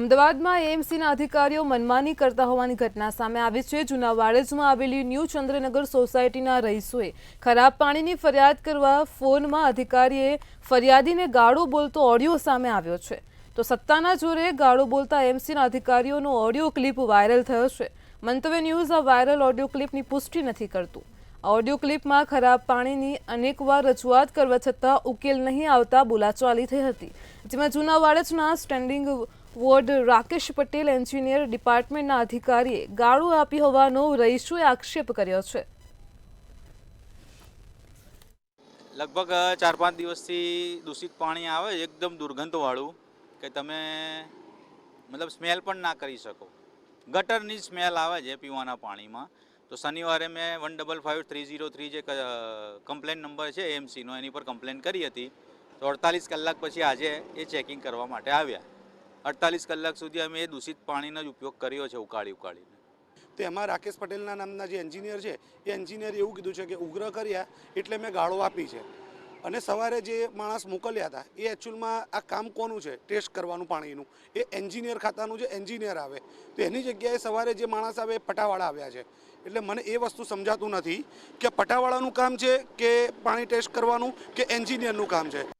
અમદાવાદમાં એએમસીના અધિકારીઓ મનમાની કરતા હોવાની ઘટના સામે આવી છે। જૂના વાડજમાં આવેલી ન્યૂ ચંદ્રનગર સોસાયટીના રહીશોએ ખરાબ પાણીની ફરિયાદ કરવા ફોનમાં અધિકારીએ ફરિયાદીને ગાળો બોલતો ઓડિયો સામે આવ્યો છે। તો સત્તાના જોરે ગાળો બોલતા એએમસીના અધિકારીઓનો ઓડિયો ક્લિપ વાયરલ થયો છે। મંતવ્ય ન્યૂઝ આ વાયરલ ઓડિયો ક્લિપની પુષ્ટિ નથી કરતું। ઓડિયો ક્લિપમાં ખરાબ પાણીની અનેકવાર રજૂઆત કરવા છતાં ઉકેલ નહીં આવતા બોલાચાલી થઈ હતી, જેમાં જૂના વાડજના standing ward Rakesh Patel engineer ડિપાર્ટમેન્ટના અધિકારીએ ગાળો આપી હોવાનો રહીશોએ આક્ષેપ કર્યો છે। લગભગ 4-5 દિવસથી દૂષિત પાણી આવે, એકદમ દુર્ગંધવાળું કે તમે મતલબ સ્મેલ પણ ના કરી શકો। ગટરની સ્મેલ આવે છે પીવાના પાણીમાં। તો શનિવારે મેં 155303 જે કમ્પ્લેન નંબર છે એએમસીનો, એની પર કમ્પ્લેન કરી હતી। તો 48 કલાક પછી આજે એ ચેકિંગ કરવા માટે આવ્યા। 48 કલાક સુધી અમે એ દૂષિત પાણીનો જ ઉપયોગ કર્યો છે, ઉકાળીને। તો એમાં રાકેશ પટેલના નામના જે એન્જિનિયર છે એ એન્જિનિયરે એવું કીધું છે કે ઉગ્ર કર્યા એટલે મેં ગાળો આપી છે। અને સવારે જે માણસ મોકલ્યા હતા એ એકચ્યુઅલમાં આ કામ કોનું છે, ટેસ્ટ કરવાનું પાણીનું, એ એન્જિનિયર ખાતાનું જે એન્જિનિયર આવે, તો એની જગ્યાએ સવારે જે માણસ આવે એ પટાવાળા આવ્યા છે। એટલે મને એ વસ્તુ સમજાતું નથી કે પટાવાળાનું કામ છે કે પાણી ટેસ્ટ કરવાનું કે એન્જિનિયરનું કામ છે।